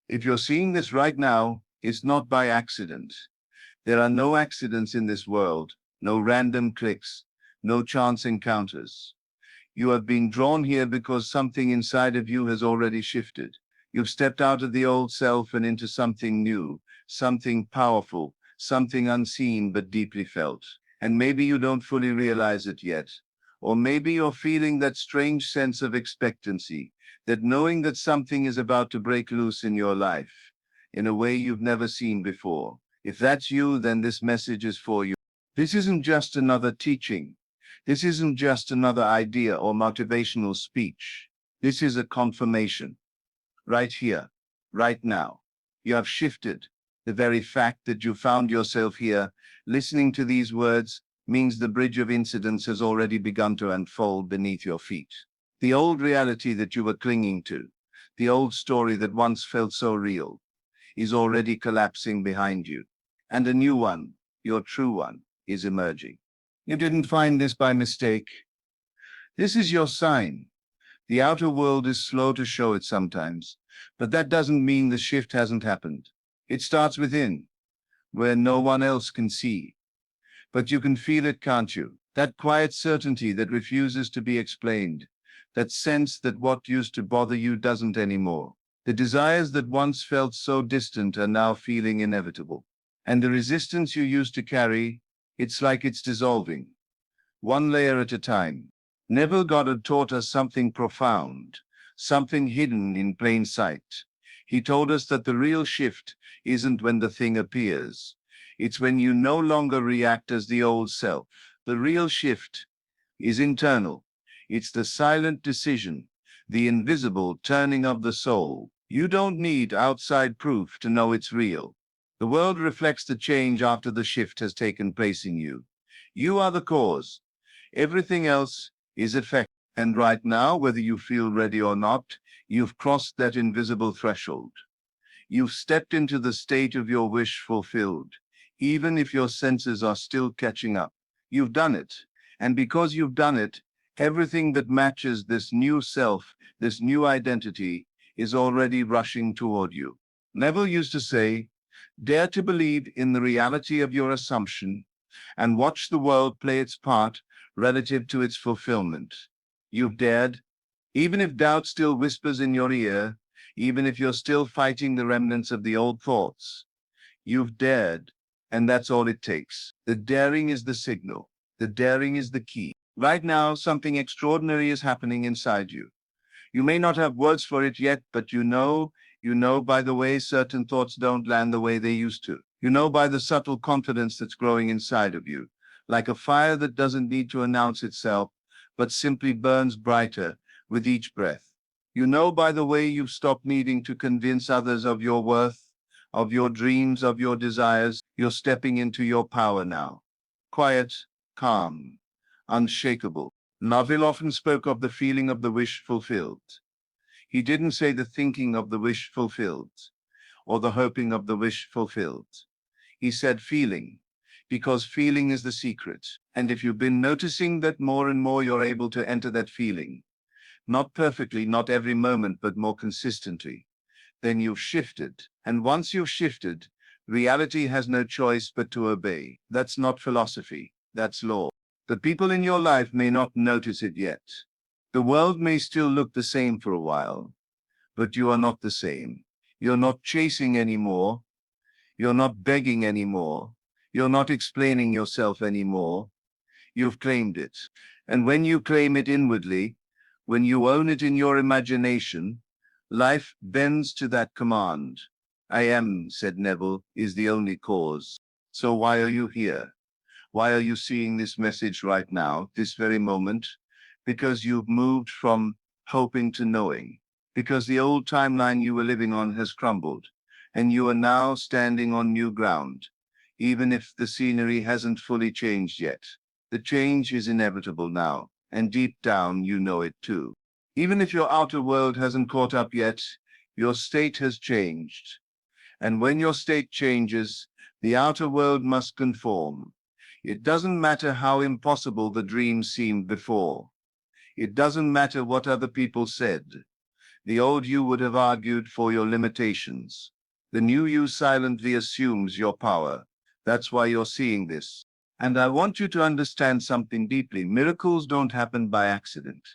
If you're seeing this right now, it's not by accident. There are no accidents in this world, no random clicks, no chance encounters. You have been drawn here because something inside of you has already shifted. You've stepped out of the old self and into something new, something powerful, something unseen but deeply felt. And maybe you don't fully realize it yet. Or maybe you're feeling that strange sense of expectancy, that knowing that something is about to break loose in your life, in a way you've never seen before. If that's you, then this message is for you. This isn't just another teaching. This isn't just another idea or motivational speech. This is a confirmation. Right here, right now. You have shifted. The very fact that you found yourself here, listening to these words, means the bridge of incidents has already begun to unfold beneath your feet. The old reality that you were clinging to, the old story that once felt so real, is already collapsing behind you. And a new one, your true one, is emerging. You didn't find this by mistake. This is your sign. The outer world is slow to show it sometimes, but that doesn't mean the shift hasn't happened. It starts within, where no one else can see. But you can feel it, can't you? That quiet certainty that refuses to be explained. That sense that what used to bother you doesn't anymore. The desires that once felt so distant are now feeling inevitable. And the resistance you used to carry, it's like it's dissolving, one layer at a time. Neville Goddard taught us something profound, something hidden in plain sight. He told us that the real shift isn't when the thing appears. It's when you no longer react as the old self. The real shift is internal. It's the silent decision, the invisible turning of the soul. You don't need outside proof to know it's real. The world reflects the change after the shift has taken place in you. You are the cause. Everything else is effect. And right now, whether you feel ready or not, you've crossed that invisible threshold. You've stepped into the state of your wish fulfilled, even if your senses are still catching up. You've done it. And because you've done it, everything that matches this new self, this new identity, is already rushing toward you. Neville used to say, dare to believe in the reality of your assumption and watch the world play its part relative to its fulfillment. You've dared, even if doubt still whispers in your ear, even if you're still fighting the remnants of the old thoughts. You've dared, and that's all it takes. The daring is the signal. The daring is the key. Right now, something extraordinary is happening inside you. You may not have words for it yet, but you know by the way certain thoughts don't land the way they used to. You know by the subtle confidence that's growing inside of you, like a fire that doesn't need to announce itself, but simply burns brighter with each breath. You know by the way you've stopped needing to convince others of your worth, of your dreams, of your desires. You're stepping into your power now. Quiet, calm, unshakable. Neville often spoke of the feeling of the wish fulfilled. He didn't say the thinking of the wish fulfilled, or the hoping of the wish fulfilled. He said feeling, because feeling is the secret. And if you've been noticing that more and more you're able to enter that feeling, not perfectly, not every moment, but more consistently, then you've shifted. And once you've shifted, reality has no choice but to obey. That's not philosophy, that's law. The people in your life may not notice it yet. The world may still look the same for a while, but you are not the same. You're not chasing anymore. You're not begging anymore. You're not explaining yourself anymore. You've claimed it. And when you claim it inwardly, when you own it in your imagination, life bends to that command. I am, said Neville, is the only cause. So why are you here? Why are you seeing this message right now, this very moment? Because you've moved from hoping to knowing. Because the old timeline you were living on has crumbled, and you are now standing on new ground, even if the scenery hasn't fully changed yet. The change is inevitable now, and deep down you know it too. Even if your outer world hasn't caught up yet, your state has changed. And when your state changes, the outer world must conform. It doesn't matter how impossible the dream seemed before. It doesn't matter what other people said. The old you would have argued for your limitations. The new you silently assumes your power. That's why you're seeing this. And I want you to understand something deeply. Miracles don't happen by accident.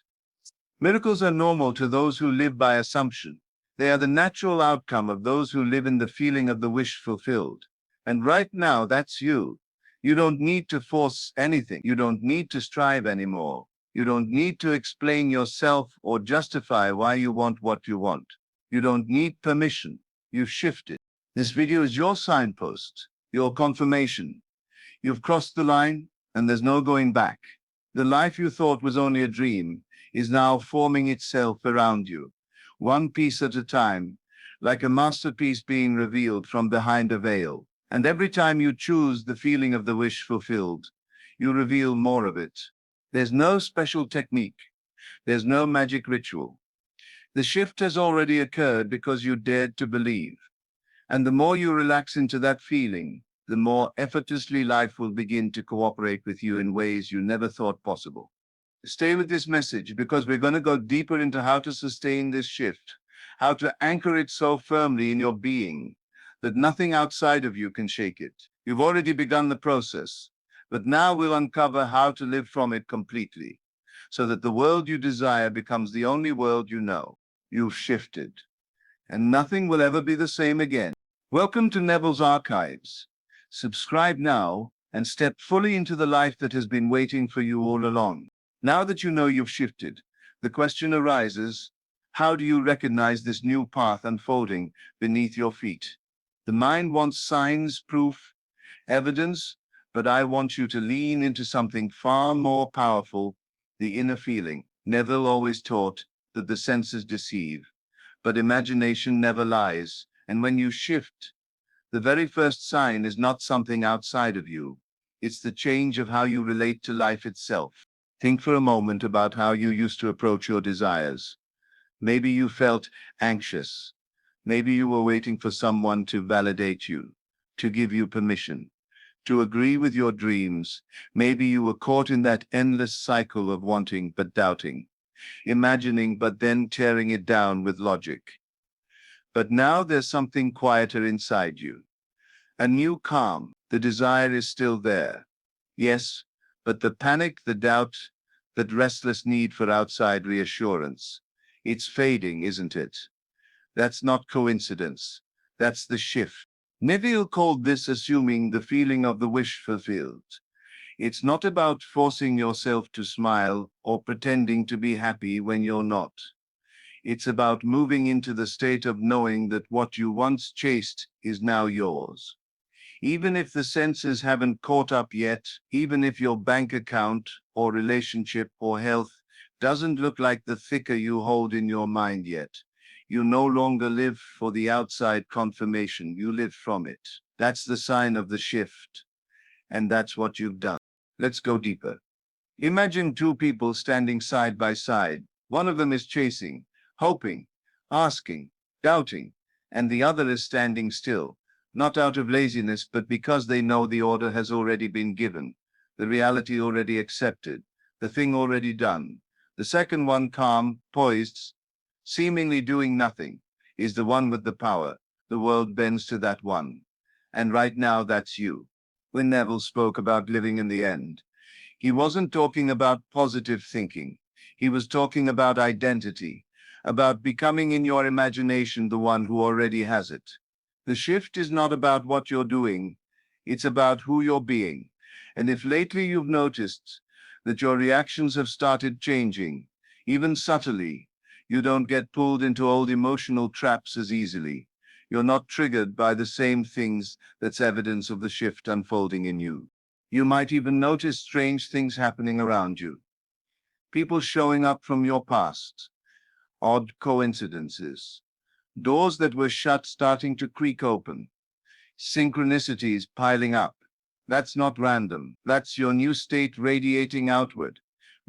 Miracles are normal to those who live by assumption. They are the natural outcome of those who live in the feeling of the wish fulfilled. And right now, that's you. You don't need to force anything. You don't need to strive anymore. You don't need to explain yourself or justify why you want what you want. You don't need permission. You've shifted. This video is your signpost, your confirmation. You've crossed the line, and there's no going back. The life you thought was only a dream is now forming itself around you, one piece at a time, like a masterpiece being revealed from behind a veil. And every time you choose the feeling of the wish fulfilled, you reveal more of it. There's no special technique. There's no magic ritual. The shift has already occurred because you dared to believe. And the more you relax into that feeling, the more effortlessly life will begin to cooperate with you in ways you never thought possible. Stay with this message because we're going to go deeper into how to sustain this shift, how to anchor it so firmly in your being that nothing outside of you can shake it. You've already begun the process, but now we'll uncover how to live from it completely so that the world you desire becomes the only world you know. You've shifted, and nothing will ever be the same again. Welcome to Neville's Archives. Subscribe now and step fully into the life that has been waiting for you all along. Now that you know you've shifted, the question arises, how do you recognize this new path unfolding beneath your feet? The mind wants signs, proof, evidence, but I want you to lean into something far more powerful, the inner feeling. Neville always taught that the senses deceive, but imagination never lies. And when you shift, the very first sign is not something outside of you. It's the change of how you relate to life itself. Think for a moment about how you used to approach your desires. Maybe you felt anxious. Maybe you were waiting for someone to validate you, to give you permission, to agree with your dreams. Maybe you were caught in that endless cycle of wanting but doubting, imagining but then tearing it down with logic. But now there's something quieter inside you. A new calm. The desire is still there. Yes, but the panic, the doubt, that restless need for outside reassurance, it's fading, isn't it? That's not coincidence. That's the shift. Neville called this assuming the feeling of the wish fulfilled. It's not about forcing yourself to smile or pretending to be happy when you're not. It's about moving into the state of knowing that what you once chased is now yours. Even if the senses haven't caught up yet, even if your bank account or relationship or health doesn't look like the thicker you hold in your mind yet, you no longer live for the outside confirmation, you live from it. That's the sign of the shift, and that's what you've done. Let's go deeper. Imagine two people standing side by side. One of them is chasing, hoping, asking, doubting, and the other is standing still, not out of laziness, but because they know the order has already been given, the reality already accepted, the thing already done. The second one, calm, poised, seemingly doing nothing, is the one with the power. The world bends to that one. And right now, that's you. When Neville spoke about living in the end, he wasn't talking about positive thinking. He was talking about identity, about becoming in your imagination the one who already has it. The shift is not about what you're doing, it's about who you're being. And if lately you've noticed that your reactions have started changing, even subtly, you don't get pulled into old emotional traps as easily. You're not triggered by the same things. That's evidence of the shift unfolding in you. You might even notice strange things happening around you. People showing up from your past, odd coincidences, doors that were shut starting to creak open, synchronicities piling up. That's not random. That's your new state radiating outward,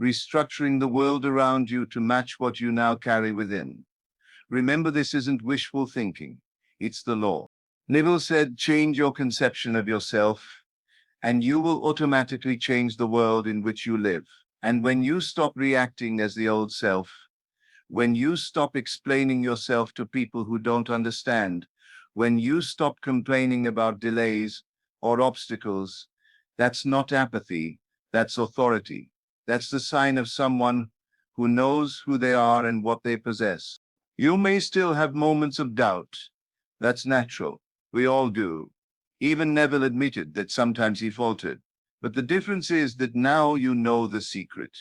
restructuring the world around you to match what you now carry within. Remember, this isn't wishful thinking. It's the law. Neville said, change your conception of yourself, and you will automatically change the world in which you live. And when you stop reacting as the old self, When you stop explaining yourself to people who don't understand, when you stop complaining about delays or obstacles, that's not apathy, that's authority. That's the sign of someone who knows who they are and what they possess. You may still have moments of doubt. That's natural. We all do. Even Neville admitted that sometimes he faltered. But the difference is that now you know the secret.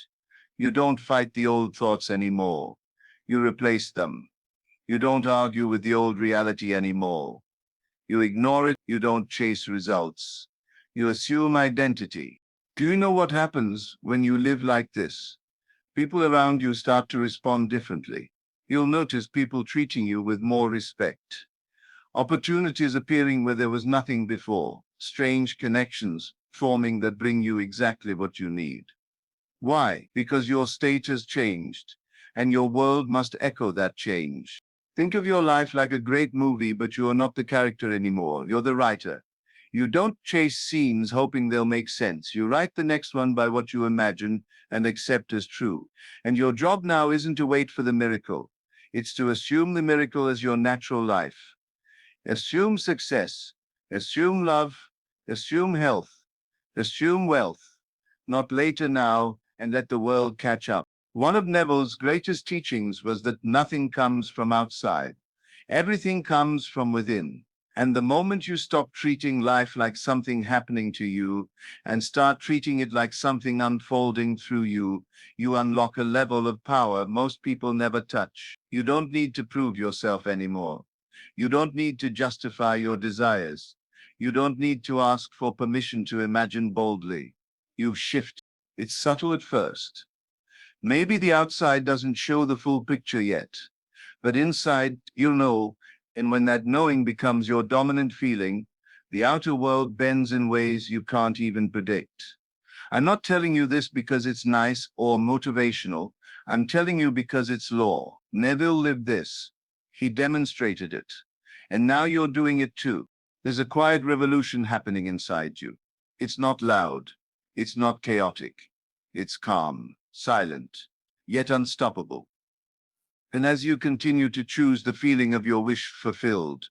You don't fight the old thoughts anymore. You replace them. You don't argue with the old reality anymore. You ignore it. You don't chase results. You assume identity. Do you know what happens when you live like this? People around you start to respond differently. You'll notice people treating you with more respect. Opportunities appearing where there was nothing before. Strange connections forming that bring you exactly what you need. Why? Because your state has changed, and your world must echo that change. Think of your life like a great movie, but you are not the character anymore. You're the writer. You don't chase scenes hoping they'll make sense. You write the next one by what you imagine and accept as true. And your job now isn't to wait for the miracle. It's to assume the miracle as your natural life. Assume success. Assume love. Assume health. Assume wealth. Not later now, and let the world catch up. One of Neville's greatest teachings was that nothing comes from outside. Everything comes from within. And the moment you stop treating life like something happening to you and start treating it like something unfolding through you, you unlock a level of power most people never touch. You don't need to prove yourself anymore. You don't need to justify your desires. You don't need to ask for permission to imagine boldly. You shift. It's subtle at first. Maybe the outside doesn't show the full picture yet, but inside you'll know, and when that knowing becomes your dominant feeling, the outer world bends in ways you can't even predict. I'm not telling you this because it's nice or motivational. I'm telling you because it's law. Neville lived this. He demonstrated it. And now you're doing it too. There's a quiet revolution happening inside you. It's not loud. It's not chaotic. It's calm, silent, yet unstoppable. And as you continue to choose the feeling of your wish fulfilled,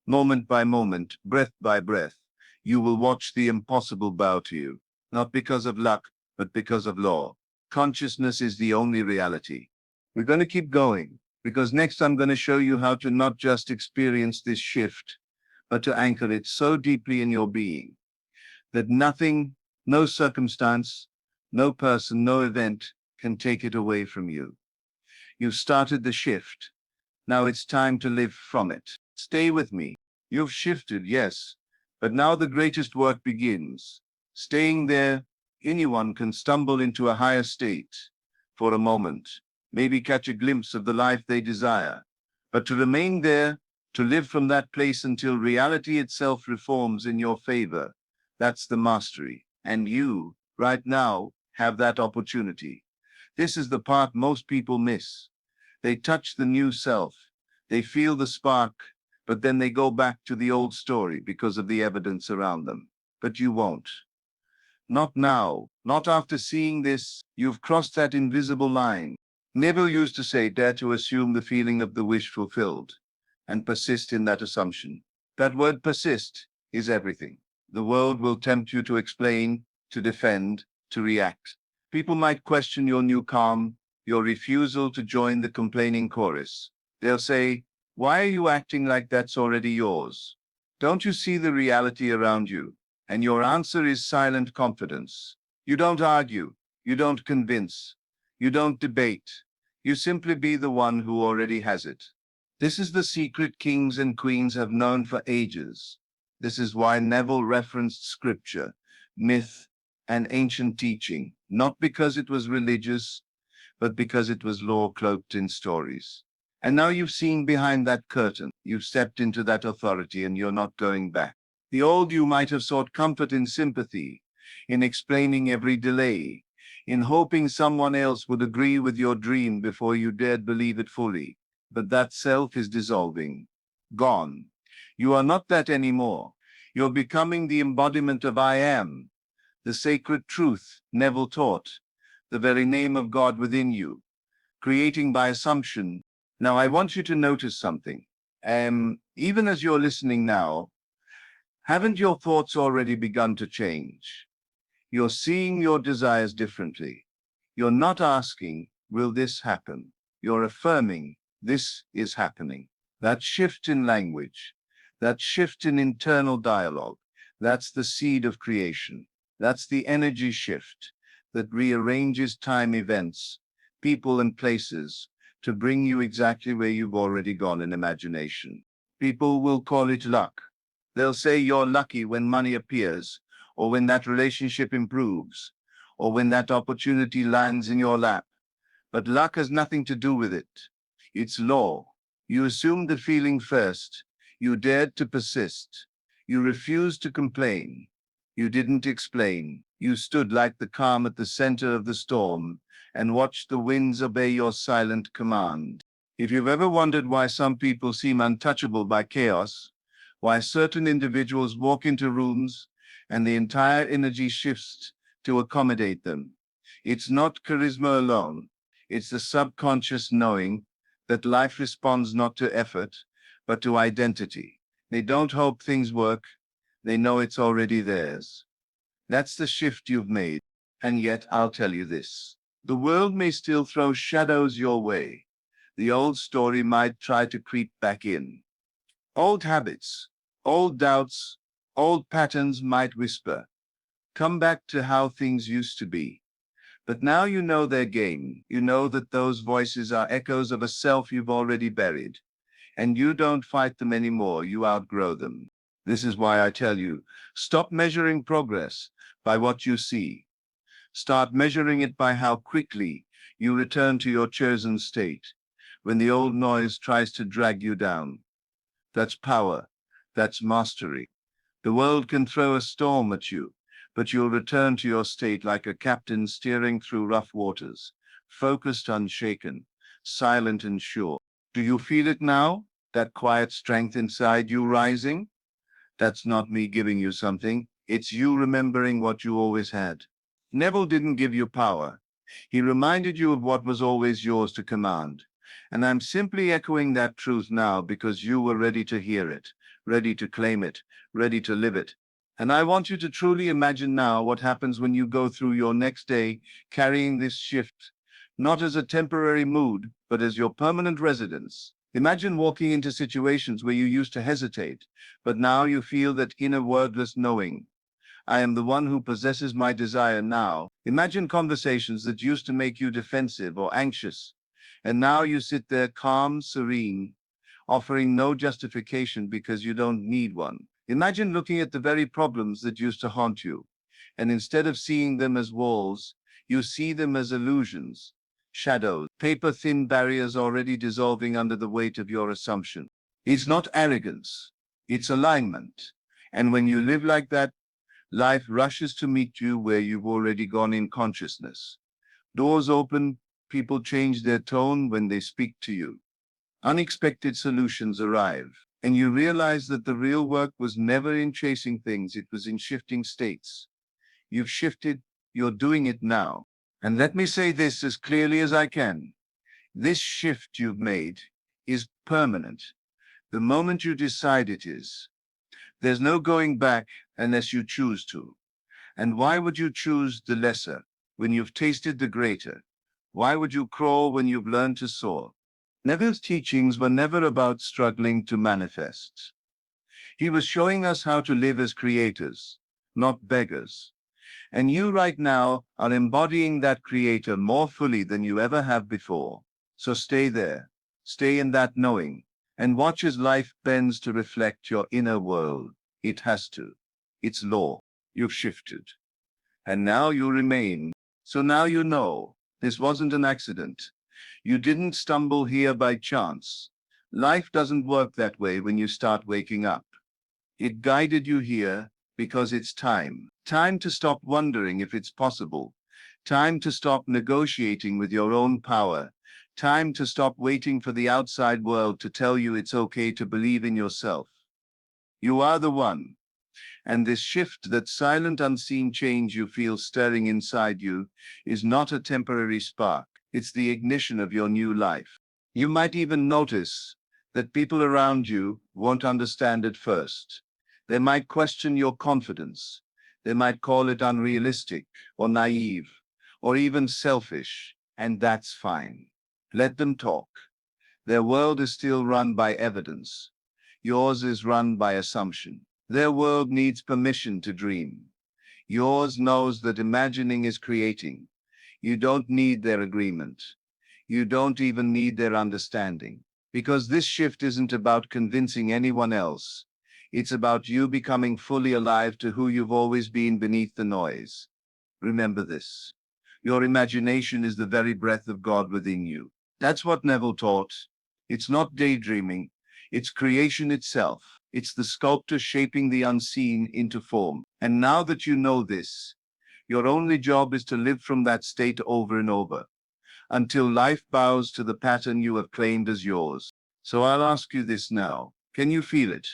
moment by moment, breath by breath, you will watch the impossible bow to you, not because of luck, but because of law. Consciousness is the only reality. We're going to keep going, because next I'm going to show you how to not just experience this shift, but to anchor it so deeply in your being that nothing, no circumstance, no person, no event can take it away from you. You've started the shift. Now it's time to live from it. Stay with me. You've shifted, yes, but now the greatest work begins. Staying there, anyone can stumble into a higher state for a moment, maybe catch a glimpse of the life they desire. But to remain there, to live from that place until reality itself reforms in your favor, that's the mastery. And you, right now, have that opportunity. This is the part most people miss. They touch the new self. They feel the spark, but then they go back to the old story because of the evidence around them. But you won't. Not now. Not after seeing this. You've crossed that invisible line. Neville used to say, dare to assume the feeling of the wish fulfilled, and persist in that assumption. That word persist is everything. The world will tempt you to explain, to defend, to react. People might question your new calm, your refusal to join the complaining chorus. They'll say, why are you acting like that's already yours? Don't you see the reality around you? And your answer is silent confidence. You don't argue. You don't convince. You don't debate. You simply be the one who already has it. This is the secret kings and queens have known for ages. This is why Neville referenced scripture, myth, and ancient teaching, not because it was religious, but because it was law cloaked in stories. And now you've seen behind that curtain, you've stepped into that authority, and you're not going back. The old you might have sought comfort in sympathy, in explaining every delay, in hoping someone else would agree with your dream before you dared believe it fully. But that self is dissolving, gone. You are not that anymore. You're becoming the embodiment of I am, the sacred truth Neville taught, the very name of God within you. creating by assumption. Now, I want you to notice something. Even as you're listening now, haven't your thoughts already begun to change? You're seeing your desires differently. You're not asking, will this happen? You're affirming, this is happening. That shift in language, that shift in internal dialogue, that's the seed of creation. That's the energy shift that rearranges time events, people and places to bring you exactly where you've already gone in imagination. People will call it luck. They'll say you're lucky when money appears, or when that relationship improves, or when that opportunity lands in your lap. But luck has nothing to do with it. It's law. You assumed the feeling first. You dared to persist. You refused to complain. You didn't explain. You stood like the calm at the center of the storm and watched the winds obey your silent command. If you've ever wondered why some people seem untouchable by chaos, why certain individuals walk into rooms and the entire energy shifts to accommodate them, it's not charisma alone. It's the subconscious knowing that life responds not to effort, but to identity. They don't hope things work. They know it's already theirs. That's the shift you've made. And yet, I'll tell you this. The world may still throw shadows your way. The old story might try to creep back in. Old habits, old doubts, old patterns might whisper, come back to how things used to be. But now you know their game. You know that those voices are echoes of a self you've already buried. And you don't fight them anymore. You outgrow them. This is why I tell you, stop measuring progress by what you see. Start measuring it by how quickly you return to your chosen state when the old noise tries to drag you down. That's power. That's mastery. The world can throw a storm at you, but you'll return to your state like a captain steering through rough waters, focused, unshaken, silent and sure. Do you feel it now? That quiet strength inside you rising? That's not me giving you something. It's you remembering what you always had. Neville didn't give you power. He reminded you of what was always yours to command. And I'm simply echoing that truth now because you were ready to hear it, ready to claim it, ready to live it. And I want you to truly imagine now what happens when you go through your next day carrying this shift, not as a temporary mood, but as your permanent residence. Imagine walking into situations where you used to hesitate, but now you feel that inner wordless knowing. I am the one who possesses my desire now. Imagine conversations that used to make you defensive or anxious, and now you sit there calm, serene, offering no justification because you don't need one. Imagine looking at the very problems that used to haunt you, and instead of seeing them as walls, you see them as illusions, shadows, paper-thin barriers already dissolving under the weight of your assumption. It's not arrogance, it's alignment. And when you live like that, life rushes to meet you where you've already gone in consciousness. Doors open, people change their tone when they speak to you. Unexpected solutions arrive, and you realize that the real work was never in chasing things, it was in shifting states. You've shifted, you're doing it now. And let me say this as clearly as I can. This shift you've made is permanent. The moment you decide it is. There's no going back unless you choose to. And why would you choose the lesser when you've tasted the greater? Why would you crawl when you've learned to soar? Neville's teachings were never about struggling to manifest. He was showing us how to live as creators, not beggars. And you right now are embodying that creator more fully than you ever have before. So stay there, stay in that knowing, and watch as life bends to reflect your inner world. It has to. It's law. You've shifted. And now you remain. So now you know this wasn't an accident. You didn't stumble here by chance. Life doesn't work that way when you start waking up. It guided you here because it's time. Time to stop wondering if it's possible. Time to stop negotiating with your own power. Time to stop waiting for the outside world to tell you it's okay to believe in yourself. You are the one. And this shift, that silent, unseen change you feel stirring inside you, is not a temporary spark. It's the ignition of your new life. You might even notice that people around you won't understand at first. They might question your confidence. They might call it unrealistic or naive or even selfish, and that's fine. Let them talk. Their world is still run by evidence. Yours is run by assumption. Their world needs permission to dream. Yours knows that imagining is creating. You don't need their agreement. You don't even need their understanding. Because this shift isn't about convincing anyone else. It's about you becoming fully alive to who you've always been beneath the noise. Remember this. Your imagination is the very breath of God within you. That's what Neville taught. It's not daydreaming. It's creation itself. It's the sculptor shaping the unseen into form. And now that you know this, your only job is to live from that state over and over, until life bows to the pattern you have claimed as yours. So I'll ask you this now. Can you feel it?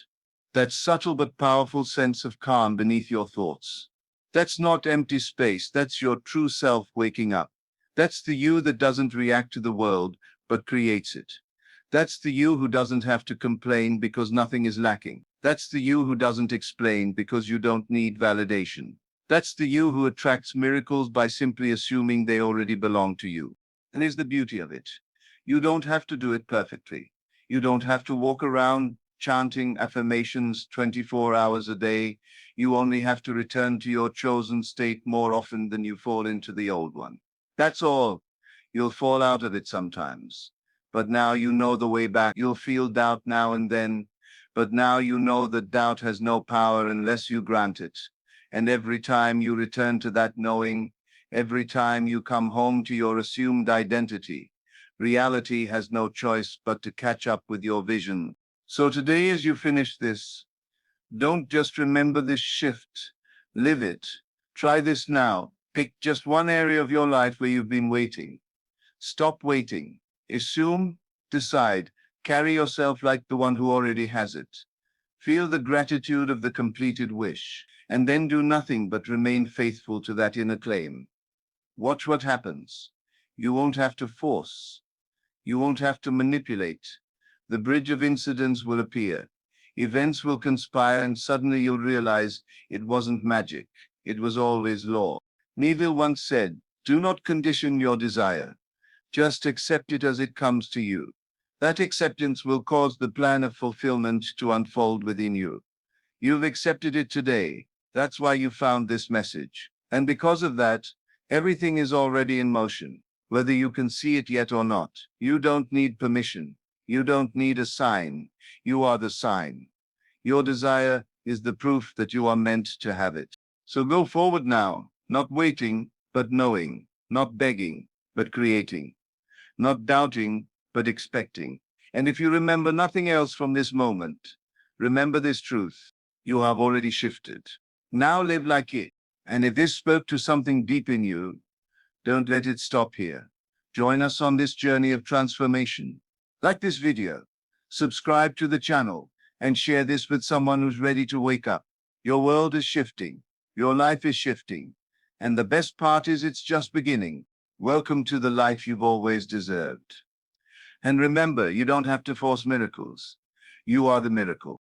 That subtle but powerful sense of calm beneath your thoughts. That's not empty space. That's your true self waking up. That's the you that doesn't react to the world, but creates it. That's the you who doesn't have to complain because nothing is lacking. That's the you who doesn't explain because you don't need validation. That's the you who attracts miracles by simply assuming they already belong to you. And here's the beauty of it. You don't have to do it perfectly. You don't have to walk around chanting affirmations 24 hours a day. You only have to return to your chosen state more often than you fall into the old one. That's all. You'll fall out of it sometimes. But now you know the way back. You'll feel doubt now and then. But now you know that doubt has no power unless you grant it. And every time you return to that knowing, every time you come home to your assumed identity, reality has no choice but to catch up with your vision. So today, as you finish this, don't just remember this shift, live it. Try this now. Pick just one area of your life where you've been waiting. Stop waiting. Assume, decide, carry yourself like the one who already has it. Feel the gratitude of the completed wish, and then do nothing but remain faithful to that inner claim. Watch what happens. You won't have to force. You won't have to manipulate. The bridge of incidents will appear. Events will conspire, and suddenly you'll realize it wasn't magic. It was always law. Neville once said, "Do not condition your desire. Just accept it as it comes to you." That acceptance will cause the plan of fulfillment to unfold within you. You've accepted it today. That's why you found this message. And because of that, everything is already in motion, whether you can see it yet or not. You don't need permission. You don't need a sign. You are the sign. Your desire is the proof that you are meant to have it. So go forward now, not waiting, but knowing, not begging, but creating, not doubting, but expecting. And if you remember nothing else from this moment, remember this truth. You have already shifted. Now live like it. And if this spoke to something deep in you, don't let it stop here. Join us on this journey of transformation. Like this video, subscribe to the channel, and share this with someone who's ready to wake up. Your world is shifting. Your life is shifting. And the best part is it's just beginning. Welcome to the life you've always deserved. And remember, you don't have to force miracles. You are the miracle.